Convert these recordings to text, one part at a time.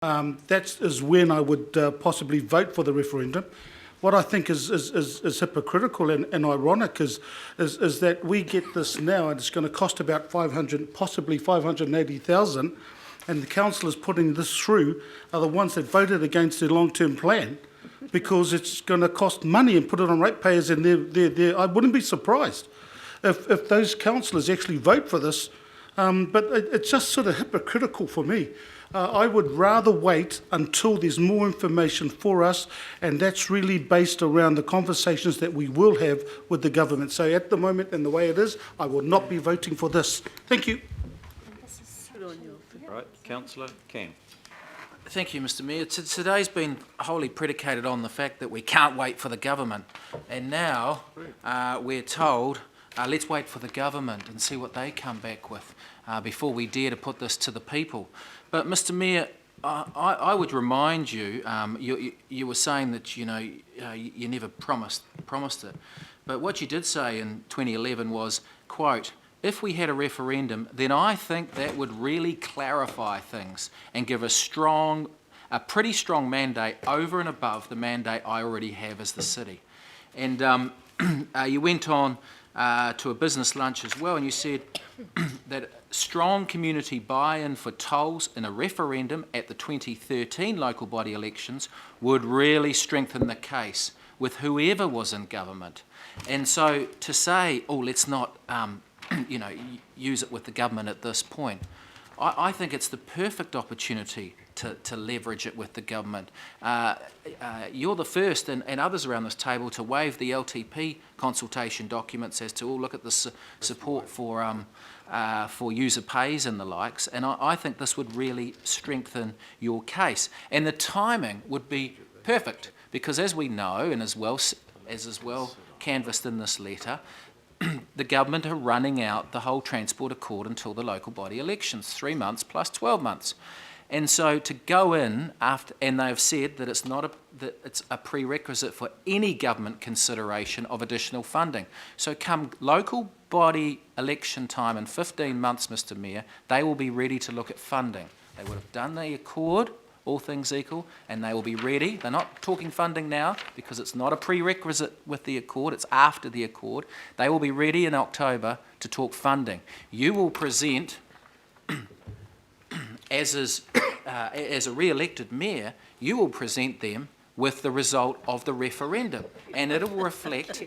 that is when I would possibly vote for the referendum. What I think is hypocritical and ironic is that we get this now, and it's going to cost about 500, possibly 580,000, and the councillors putting this through are the ones that voted against the long-term plan, because it's going to cost money and put it on ratepayers, and I wouldn't be surprised if those councillors actually vote for this. But it's just sort of hypocritical for me. I would rather wait until there's more information for us, and that's really based around the conversations that we will have with the government. So at the moment, and the way it is, I will not be voting for this. Thank you. Right, Councillor Cam. Thank you, Mr Mayor. Today's been wholly predicated on the fact that we can't wait for the government. And now we're told, let's wait for the government and see what they come back with before we dare to put this to the people. But Mr Mayor, I would remind you, you were saying that you never promised it. But what you did say in 2011 was, quote, if we had a referendum, then I think that would really clarify things and give a pretty strong mandate over and above the mandate I already have as the city. And you went on to a business lunch as well, and you said that strong community buy-in for tolls in a referendum at the 2013 local body elections would really strengthen the case with whoever was in government. And so to say, oh, let's not use it with the government at this point, I think it's the perfect opportunity to leverage it with the government. You're the first, and others around this table, to waive the LTP consultation documents as to, look at the support for user pays and the likes, and I think this would really strengthen your case. And the timing would be perfect, because as we know, and as well canvassed in this letter, the government are running out the whole transport accord until the local body elections, 3 months plus 12 months. And so to go in after, and they've said that it's a prerequisite for any government consideration of additional funding. So come local body election time in 15 months, Mr Mayor, they will be ready to look at funding. They would have done the accord, all things equal, and they will be ready. They're not talking funding now because it's not a prerequisite with the accord, it's after the accord. They will be ready in October to talk funding. You will present, as a re-elected mayor, you will present them with the result of the referendum, and it'll reflect,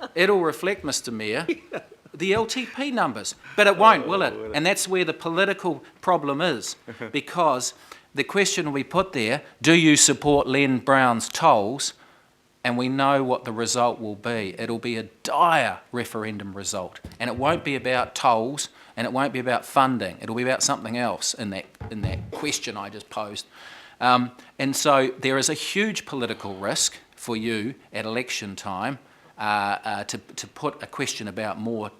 Mr Mayor, the LTP numbers, but it won't, will it? And that's where the political problem is, because the question will be put there, do you support Len Brown's tolls? And we know what the result will be. It'll be a dire referendum result, and it won't be about tolls, and it won't be about funding. It'll be about something else in that question I just posed. And so there is a huge political risk for you at election time to put a question about more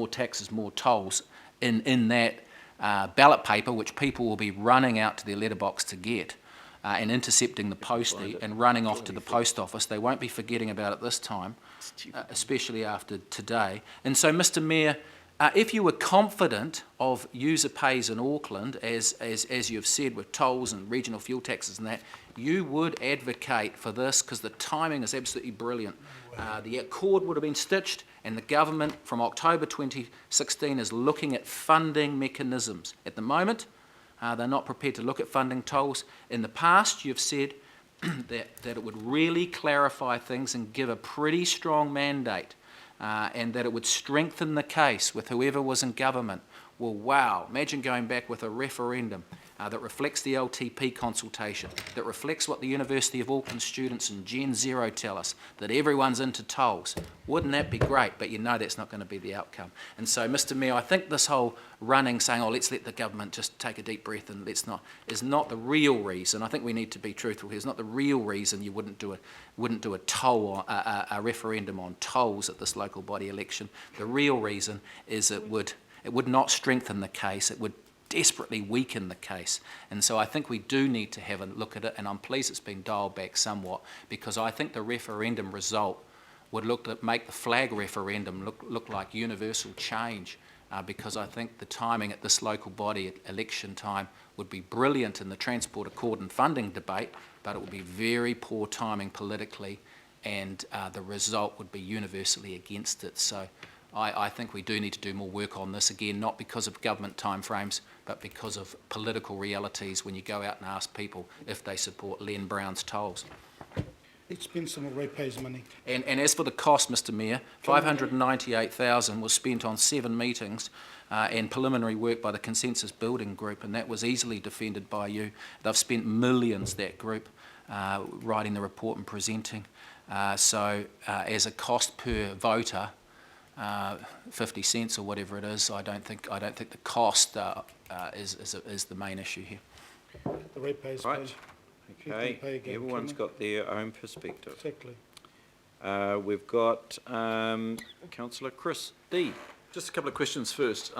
taxes, more tolls in that ballot paper, which people will be running out to their letterbox to get, and intercepting the postie and running off to the post office. They won't be forgetting about it this time, especially after today. And so, Mr Mayor, if you were confident of user pays in Auckland, as you have said, with tolls and regional fuel taxes and that, you would advocate for this, because the timing is absolutely brilliant. The accord would have been stitched, and the government from October 2016 is looking at funding mechanisms. At the moment, they're not prepared to look at funding tolls. In the past, you've said that it would really clarify things and give a pretty strong mandate, and that it would strengthen the case with whoever was in government. Well, wow, imagine going back with a referendum that reflects the LTP consultation, that reflects what the University of Auckland students and Gen Zero tell us, that everyone's into tolls. Wouldn't that be great? But you know that's not going to be the outcome. And so, Mr Mayor, I think this whole running, saying, oh, let's let the government just take a deep breath and let's not, is not the real reason. I think we need to be truthful here. It's not the real reason you wouldn't do a toll, a referendum on tolls at this local body election. The real reason is it would not strengthen the case. It would desperately weaken the case. And so I think we do need to have a look at it, and I'm pleased it's been dialed back somewhat, because I think the referendum result would make the flag referendum look like universal change because I think the timing at this local body at election time would be brilliant in the transport accord and funding debate, but it would be very poor timing politically, and the result would be universally against it. So I think we do need to do more work on this, again, not because of government timeframes, but because of political realities when you go out and ask people if they support Len Brown's tolls. Let's spend some of ratepayers' money. And as for the cost, Mr Mayor, $598,000 was spent on 7 meetings and preliminary work by the Consensus Building Group, and that was easily defended by you. They've spent millions, that group, writing the report and presenting. So as a cost per voter, 50 cents or whatever it is, I don't think the cost is the main issue here. The ratepayers Right. pay. Okay, Pay again, everyone's can we? got their own perspective. Exactly. We've got Councillor Chris D. Just a couple of questions first.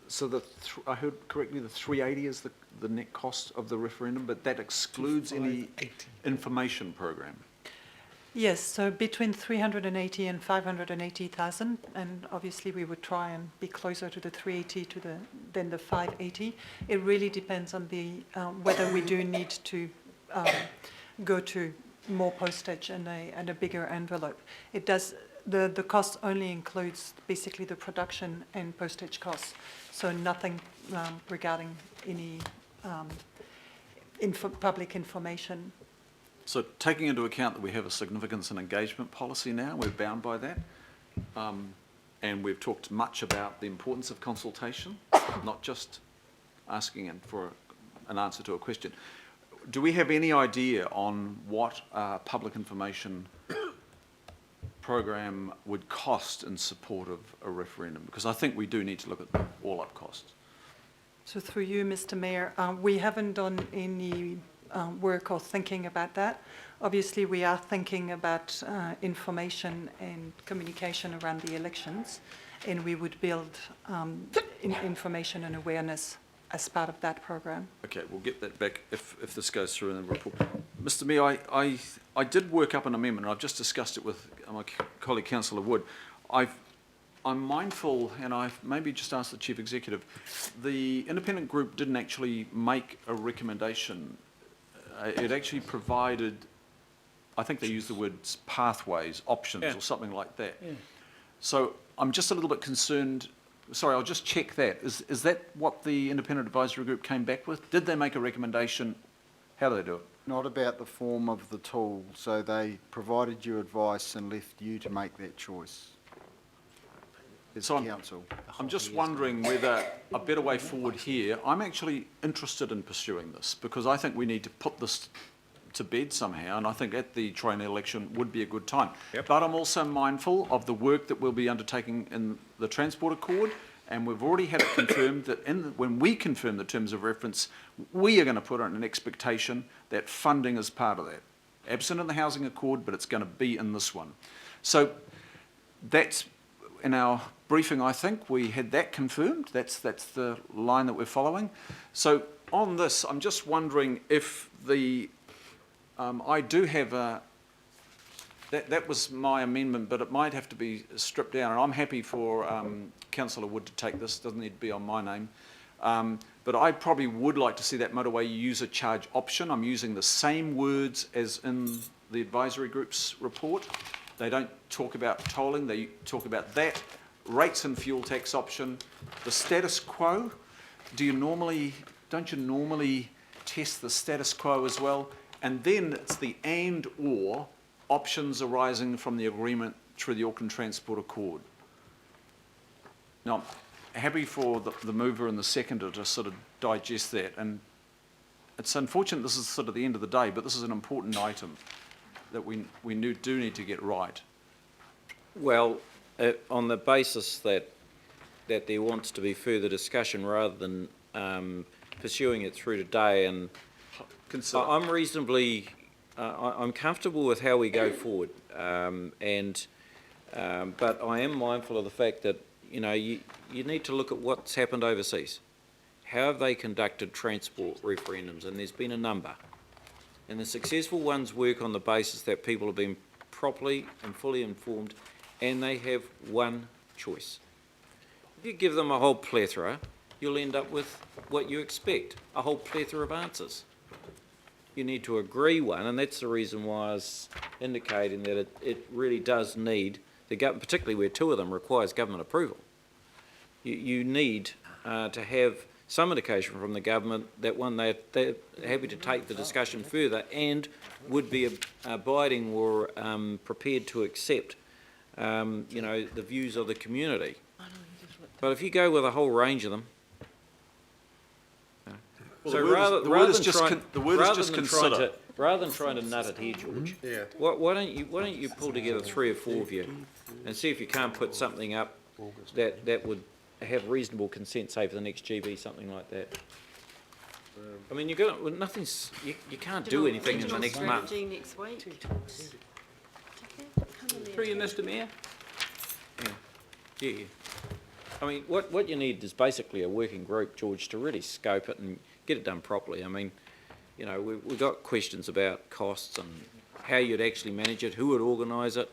So I heard correctly, the 380 is the net cost of the referendum, but that excludes any 580. information program. Yes, so between 380 and 580,000, and obviously we would try and be closer to the 380 than the 580. It really depends on the whether we do need to go to more postage and a bigger envelope. It does. The cost only includes basically the production and postage costs, so nothing regarding any public information. So taking into account that we have a significance and engagement policy now, we're bound by that. And we've talked much about the importance of consultation, not just asking for an answer to a question. Do we have any idea on what a public information program would cost in support of a referendum? Because I think we do need to look at all-up costs. So through you, Mr. Mayor, we haven't done any work or thinking about that. Obviously, we are thinking about information and communication around the elections, and we would build information and awareness as part of that program. Okay, we'll get that back if this goes through in the report. Mr Mayor, I did work up an amendment, and I've just discussed it with my colleague Councillor Wood. I'm mindful, and I've maybe just asked the Chief Executive, the independent group didn't actually make a recommendation. It actually provided, I think they used the words pathways, options, or something like that. Yeah. So I'm just a little bit concerned. Sorry, I'll just check that. Is that what the independent advisory group came back with? Did they make a recommendation? How do they do it? Not about the form of the tool, so they provided you advice and left you to make that choice. As So council. I'm just wondering whether a better way forward here, I'm actually interested in pursuing this because I think we need to put this to bed somehow, and I think at the Troina election would be a good time. Yep. But I'm also mindful of the work that we'll be undertaking in the Transport Accord, and we've already had it confirmed that when we confirm the terms of reference, we are going to put on an expectation that funding is part of that. Absent in the Housing Accord, but it's going to be in this one. So that's in our briefing, I think we had that confirmed. That's the line that we're following. So on this, I'm just wondering if the I do have a that was my amendment, but it might have to be stripped down. And I'm happy for Councillor Wood to take this. Doesn't need to be on my name. But I probably would like to see that motorway user charge option. I'm using the same words as in the advisory group's report. They don't talk about tolling, they talk about that, rates and fuel tax option, the status quo. Don't you normally test the status quo as well? And then it's the and or options arising from the agreement through the Auckland Transport Accord. Now, I'm happy for the mover and the seconder to sort of digest that. And it's unfortunate this is sort of the end of the day, but this is an important item that we do need to get right. Well, on the basis that there wants to be further discussion rather than pursuing it through today, and I'm reasonably, I'm comfortable with how we go forward, but I am mindful of the fact that you need to look at what's happened overseas. How have they conducted transport referendums? And there's been a number. And the successful ones work on the basis that people have been properly and fully informed, and they have one choice. you give them a whole plethora, you'll end up with what you expect, a whole plethora of answers. You need to agree one, and that's the reason why I was indicating that it really does need the government, particularly where two of them requires government approval. You need to have some indication from the government that one, they're happy to take the discussion further and would be abiding or prepared to accept, the views of the community. But if you go with a whole range of them, so rather than trying to nut it here, George, why don't you pull together 3 or 4 of you and see if you can't put something up that would have reasonable consent, say for the next GB, something like that. I mean, you can't do anything in the next month. Next week. Through you, Mr. Mayor. Yeah. I mean, what you need is basically a working group, George, to really scope it and get it done properly. I mean, we've got questions about costs and how you'd actually manage it, who would organise it.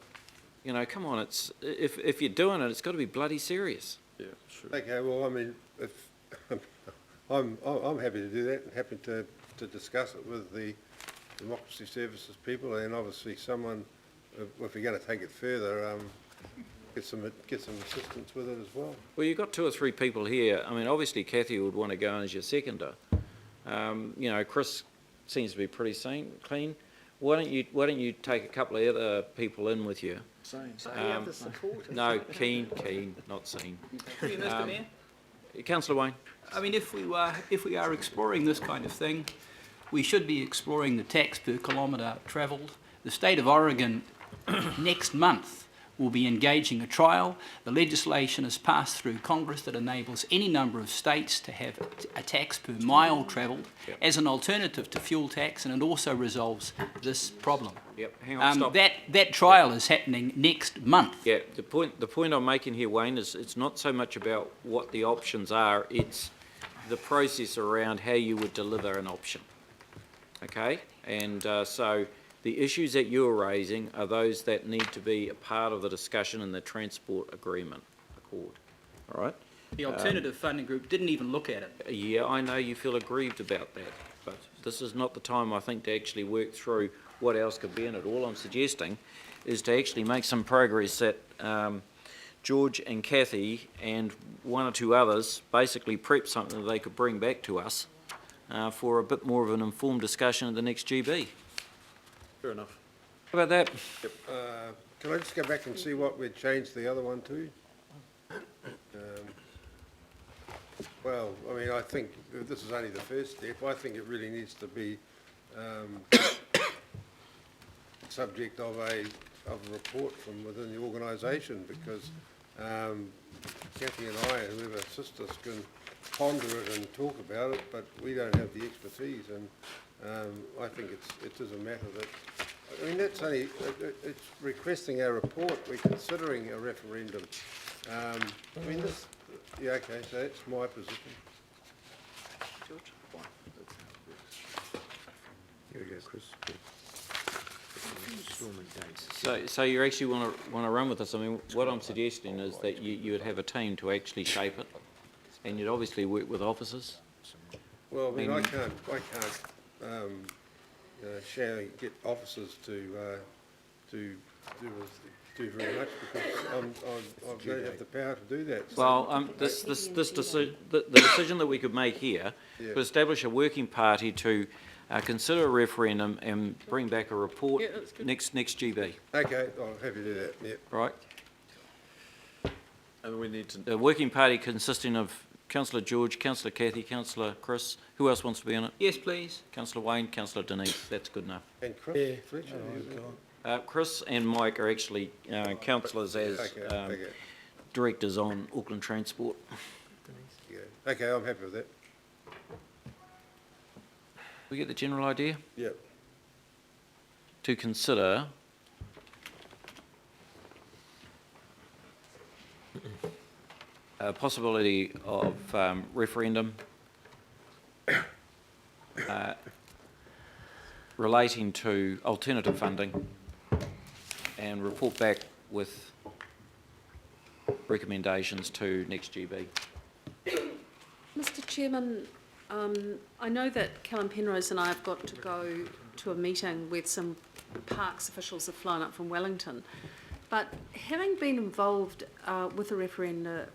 Come on, if you're doing it, it's got to be bloody serious. Yeah, sure. Okay, well, I mean, if I'm happy to do that, and happy to discuss it with the Democracy Services people, and obviously someone, if we're going to take it further, get some assistance with it as well. Well, you've got 2 or 3 people here. I mean, obviously Kathy would want to go in as your seconder. Chris seems to be pretty clean. Why don't you take a couple of other people in with you? No, keen, not seen. Through you, Mr. Mayor. Councillor Wayne. I mean, if we are exploring this kind of thing, we should be exploring the tax per kilometre travelled. The state of Oregon next month will be engaging a trial. The legislation has passed through Congress that enables any number of states to have a tax per mile travelled as an alternative to fuel tax, and it also resolves this problem. Yep, hang on, stop. That trial is happening next month. Yeah, the point I'm making here, Wayne, is it's not so much about what the options are, it's the process around how you would deliver an option. Okay? And so the issues that you're raising are those that need to be a part of the discussion in the transport agreement accord. All right? The alternative funding group didn't even look at it. Yeah, I know you feel aggrieved about that, but this is not the time, I think, to actually work through what else could be in it. All I'm suggesting is to actually make some progress that George and Kathy and 1 or 2 others basically prep something that they could bring back to us for a bit more of an informed discussion at the next GB. Fair enough. How about that? Yep. Can I just go back and see what we'd changed the other one to? Well, I mean, I think this is only the first step. I think it really needs to be subject of a report from within the organisation, because Kathy and I and whoever assists us can ponder it and talk about it, but we don't have the expertise, and I think it is a matter that, I mean, that's only, it's requesting a report, we're considering a referendum. I mean, this, yeah, okay, so that's my position. Here we go, Chris. So you actually want to run with this? I mean, what I'm suggesting is that you would have a team to actually shape it, and you'd obviously work with officers. Well, I mean, I can't get officers to do very much, because I don't have the power to do that. So. Well, the decision that we could make here to establish a working party to consider a referendum and bring back a report next GB. Okay, I'm happy to do that. Yep. Right. And we need to. A working party consisting of Councillor George, Councillor Kathy, Councillor Chris. Who else wants to be on it? Yes, please. Councillor Wayne, Councillor Denise. That's good enough. And Chris Fletcher. Chris and Mike are actually councillors as directors on Auckland Transport. Yeah. Okay, I'm happy with that. We get the general idea? Yep. To consider a possibility of referendum relating to alternative funding, and report back with recommendations to next GB. Mr Chairman, I know that Callum Penrose and I have got to go to a meeting where some parks officials have flown up from Wellington, but having been involved with a referenda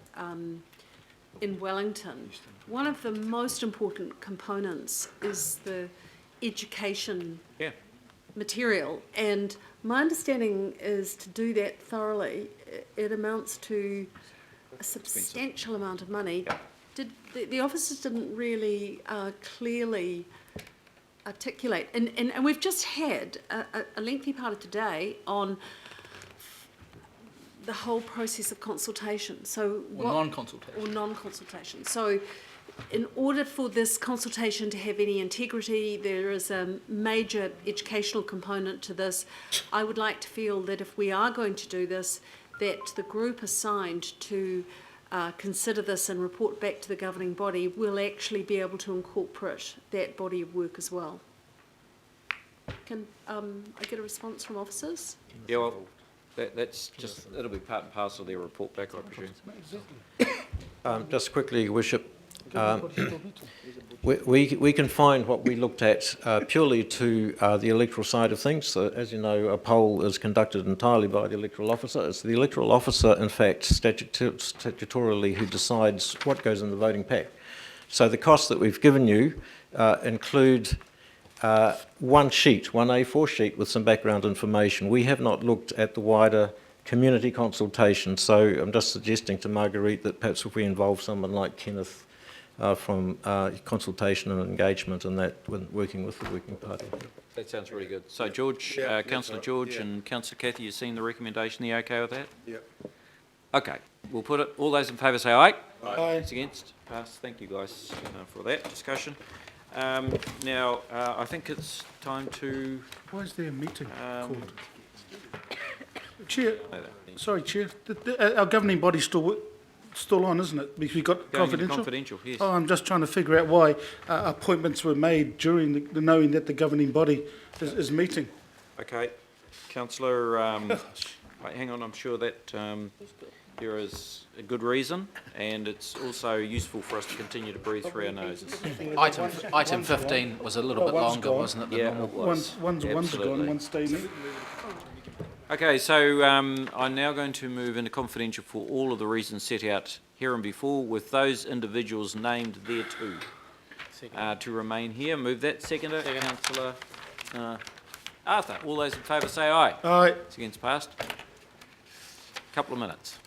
in Wellington, one of the most important components is the education material, and my understanding is to do that thoroughly, it amounts to a substantial amount of money. The officers didn't really clearly articulate, and we've just had a lengthy part of today on the whole process of consultation. So Or non-consultation. Or non-consultation. So in order for this consultation to have any integrity, there is a major educational component to this. I would like to feel that if we are going to do this, that the group assigned to consider this and report back to the governing body will actually be able to incorporate that body of work as well. Can I get a response from officers? Yeah, well, that's just, it'll be part and parcel of their report back, I presume. Just quickly, Your Worship, we can find what we looked at purely to the electoral side of things. So, as you know, a poll is conducted entirely by the electoral officer. It's the electoral officer, in fact, statutorily, who decides what goes in the voting pack. So the costs that we've given you include one sheet, one A4 sheet with some background information. We have not looked at the wider community consultation, so I'm just suggesting to Marguerite that perhaps if we involve someone like Kenneth from consultation and engagement and that when working with the working party. That sounds really good. So George, Councillor George and Councillor Cathy, you've seen the recommendation, are you okay with that? Yep. Okay, we'll put it, all those in favour say aye. Aye. Those against? Pass. Thank you guys for that discussion. Now, I think it's time to... Why is there a meeting called? Chair, sorry, Chair, our governing body's still on, isn't it? Because we've got Going into confidential? confidential, yes. Oh, I'm just trying to figure out why appointments were made during the knowing that the governing body is meeting. Okay, Councillor, wait, hang on, I'm sure that there is a good reason, and it's also useful for us to continue to breathe through our noses. Item 15 was a little bit one's longer, gone. wasn't it, than Yeah, normal? it was. One's gone, Absolutely. one's staying. Okay, so I'm now going to move into confidential for all of the reasons set out here and before, with those individuals named thereto to remain here. Move that. Seconder, Councillor Arthur. All those in favour say aye. Aye. It's against passed. Couple of minutes.